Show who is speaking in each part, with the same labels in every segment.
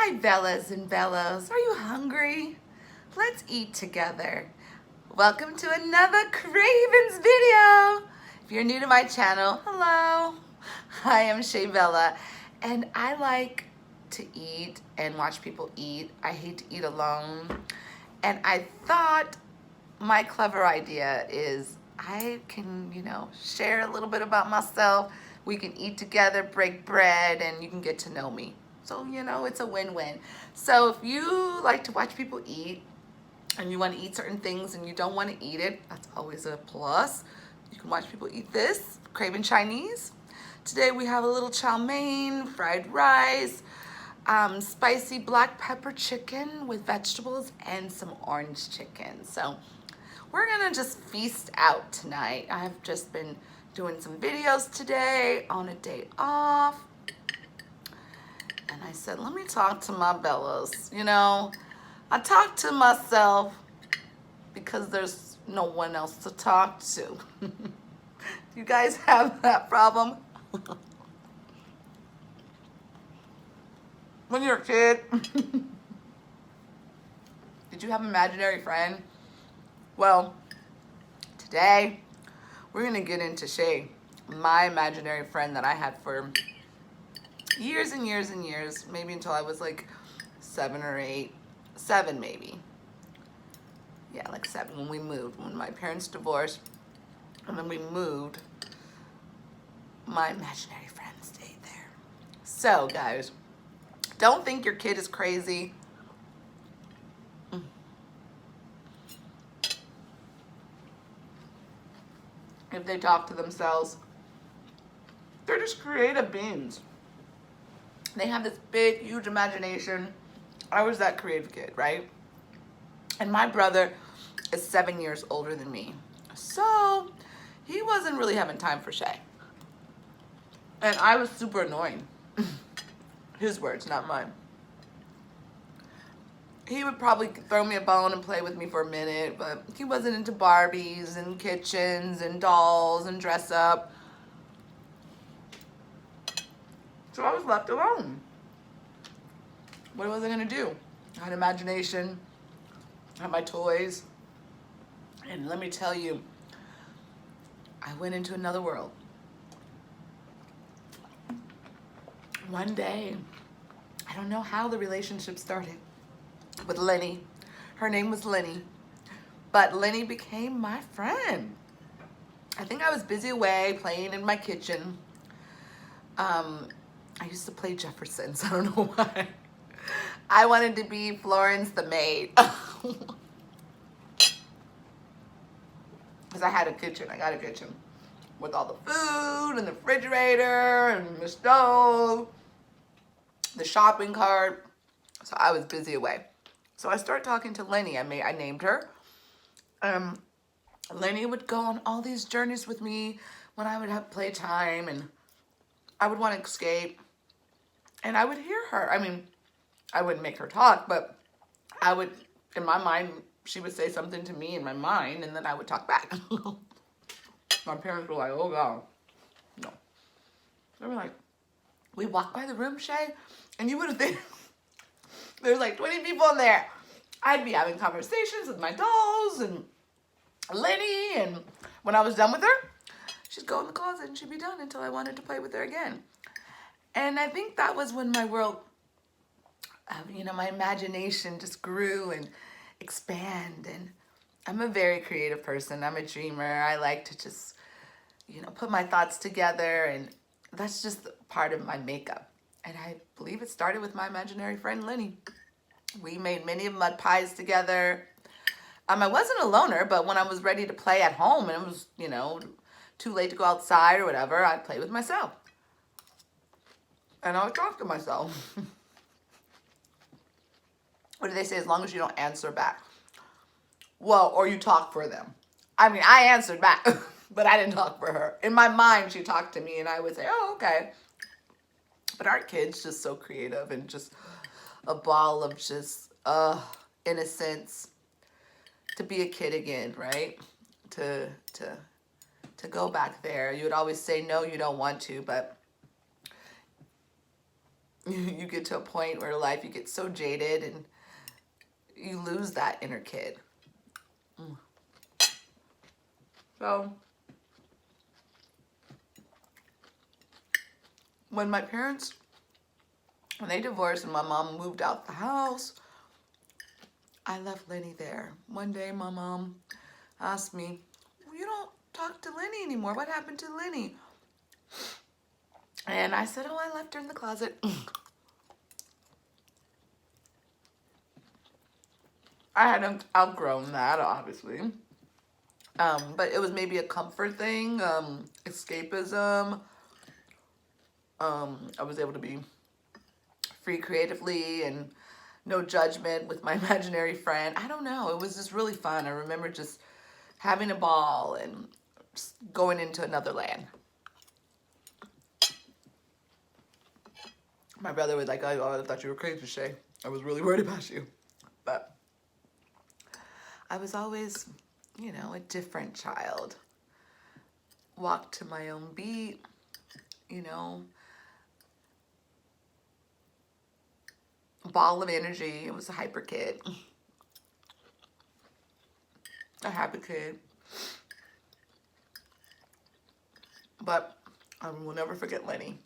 Speaker 1: Hi, Bellas and Bellows. Are you hungry? Let's eat together. Welcome to another Cravings video. If you're new to my channel, hello. I am Shey Bella, and I like to eat and watch people eat. I hate to eat alone. And I thought my clever idea is I can, share a little bit about myself. We can eat together, break bread, and you can get to know me. So, it's a win-win. So if you like to watch people eat and you want to eat certain things and you don't want to eat it, that's always a plus. You can watch people eat this, Craving Chinese. Today we have a little chow mein, fried rice, spicy black pepper chicken with vegetables and some orange chicken. So we're gonna just feast out tonight. I've just been doing some videos today on a day off. And I said, let me talk to my Bellas. I talk to myself because there's no one else to talk to. You guys have that problem? When you're a kid, did you have an imaginary friend? Well, today we're gonna get into Shey, my imaginary friend that I had for years and years and years, maybe until I was like 7 or 8, 7 maybe. Yeah, like 7 when we moved, when my parents divorced, and then we moved. My imaginary friend stayed there. So guys, don't think your kid is crazy. If they talk to themselves, they're just creative beings. They have this big, huge imagination. I was that creative kid, right? And my brother is 7 years older than me. So he wasn't really having time for Shey. And I was super annoying. His words, not mine. He would probably throw me a bone and play with me for a minute, but he wasn't into Barbies and kitchens and dolls and dress up. So I was left alone. What was I gonna do? I had imagination, I had my toys, and let me tell you, I went into another world. One day, I don't know how the relationship started with Lenny. Her name was Lenny, but Lenny became my friend. I think I was busy away playing in my kitchen. I used to play Jeffersons. I don't know why. I wanted to be Florence the maid. Because I had a kitchen. I got a kitchen with all the food and the refrigerator and the stove, the shopping cart. So I was busy away. So I started talking to Lenny. I named her. Lenny would go on all these journeys with me when I would have playtime and I would want to escape. And I would hear her. I mean, I wouldn't make her talk, but I would, in my mind, she would say something to me in my mind, and then I would talk back. My parents were like, oh, God. No. They were like, we walked by the room, Shey, and you would have think there's like 20 people in there. I'd be having conversations with my dolls and Lenny, and when I was done with her, she'd go in the closet and she'd be done until I wanted to play with her again. And I think that was when my world, my imagination just grew and expand. And I'm a very creative person. I'm a dreamer. I like to just, put my thoughts together, and that's just part of my makeup. And I believe it started with my imaginary friend, Lenny. We made many mud pies together. I wasn't a loner, but when I was ready to play at home and it was, too late to go outside or whatever, I'd play with myself. And I would talk to myself. What do they say? As long as you don't answer back. Well, or you talk for them. I mean, I answered back, but I didn't talk for her. In my mind, she talked to me and I would say, oh, okay. But our kid's just so creative and just a ball of just innocence. To be a kid again, right? To go back there. You would always say, no, you don't want to, but you get to a point where life, you get so jaded and you lose that inner kid. So when my parents, when they divorced and my mom moved out the house, I left Lenny there. One day my mom asked me, well, you don't talk to Lenny anymore. What happened to Lenny? And I said, oh, I left her in the closet. I hadn't outgrown that, obviously. But it was maybe a comfort thing, escapism. I was able to be free creatively and no judgment with my imaginary friend. I don't know. It was just really fun. I remember just having a ball and just going into another land. My brother was like, oh, I thought you were crazy, Shey. I was really worried about you. But I was always, you know, a different child. Walked to my own beat, you know. Ball of energy. It was a hyper kid. A happy kid. But I will never forget Lenny.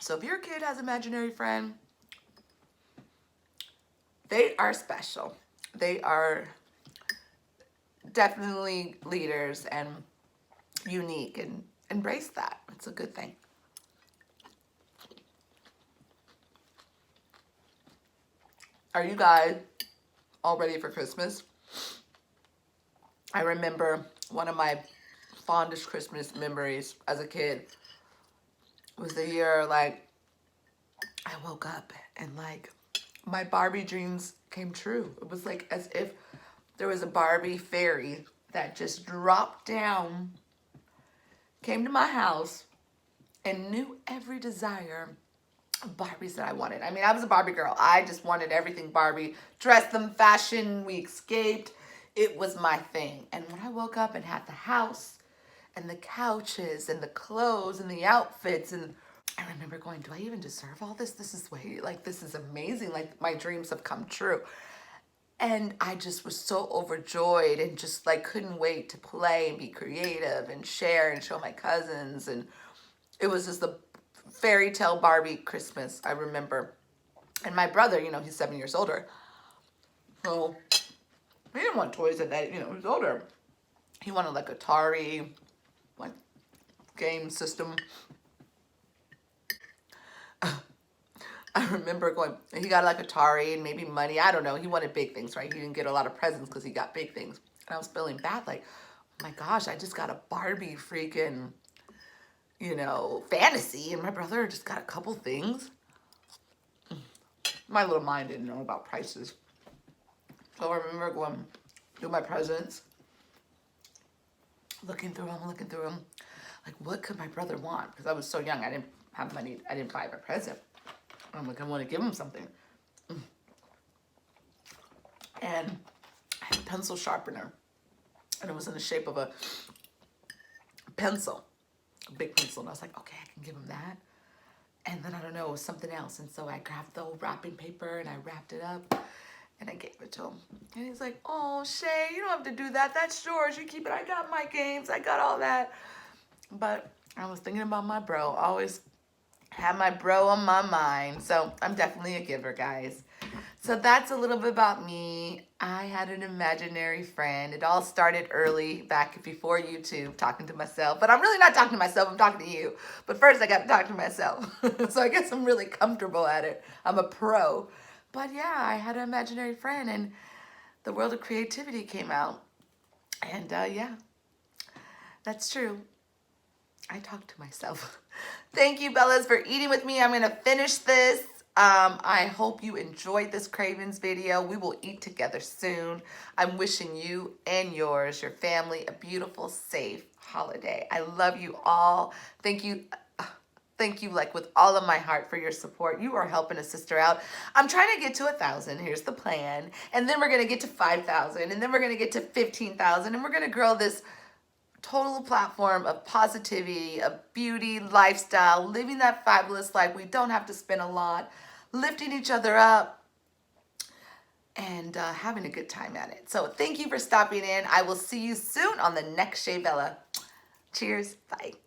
Speaker 1: So if your kid has an imaginary friend, they are special. They are definitely leaders and unique, and embrace that. It's a good thing. Are you guys all ready for Christmas? I remember one of my fondest Christmas memories as a kid was the year, like, I woke up and, like, my Barbie dreams came true. It was like as if there was a Barbie fairy that just dropped down, came to my house, and knew every desire of Barbies that I wanted. I mean, I was a Barbie girl. I just wanted everything Barbie. Dressed them, fashion, we escaped. It was my thing. And when I woke up and had the house and the couches and the clothes and the outfits, and I remember going, do I even deserve all this? This is way, like, this is amazing. Like, my dreams have come true. And I just was so overjoyed and just, like, couldn't wait to play and be creative and share and show my cousins. And it was just the fairy tale Barbie Christmas, I remember. And my brother, you know, he's 7 years older. So he didn't want toys at that, you know, he was older. He wanted, like, Atari, like, game system. I remember going, he got like Atari and maybe money. I don't know. He wanted big things, right? He didn't get a lot of presents because he got big things. And I was feeling bad, like, oh my gosh, I just got a Barbie freaking, you know, fantasy. And my brother just got a couple things. My little mind didn't know about prices. So I remember going through my presents, looking through them. Like, what could my brother want? Because I was so young, I didn't have money. I didn't buy him a present. I'm like, I want to give him something. And I had a pencil sharpener. And it was in the shape of a pencil. A big pencil. And I was like, okay, I can give him that. And then, I don't know, it was something else. And so I grabbed the old wrapping paper and I wrapped it up. And I gave it to him. And he's like, oh, Shey, you don't have to do that. That's yours. You keep it. I got my games. I got all that. But I was thinking about my bro. Always have my bro on my mind. So I'm definitely a giver, guys. So that's a little bit about me. I had an imaginary friend. It all started early, back before YouTube, talking to myself. But I'm really not talking to myself. I'm talking to you. But first, I got to talk to myself. So I guess I'm really comfortable at it. I'm a pro. But yeah, I had an imaginary friend, and the world of creativity came out. And yeah, that's true. I talk to myself. Thank you, Bellas, for eating with me. I'm going to finish this. I hope you enjoyed this Cravings video. We will eat together soon. I'm wishing you and yours, your family, a beautiful, safe holiday. I love you all. Thank you. Thank you, like, with all of my heart for your support. You are helping a sister out. I'm trying to get to 1,000. Here's the plan. And then we're going to get to 5,000. And then we're going to get to 15,000. And we're going to grow this total platform of positivity, of beauty, lifestyle, living that fabulous life. We don't have to spend a lot, lifting each other up, and having a good time at it. So thank you for stopping in. I will see you soon on the next Shey Vella. Cheers. Bye.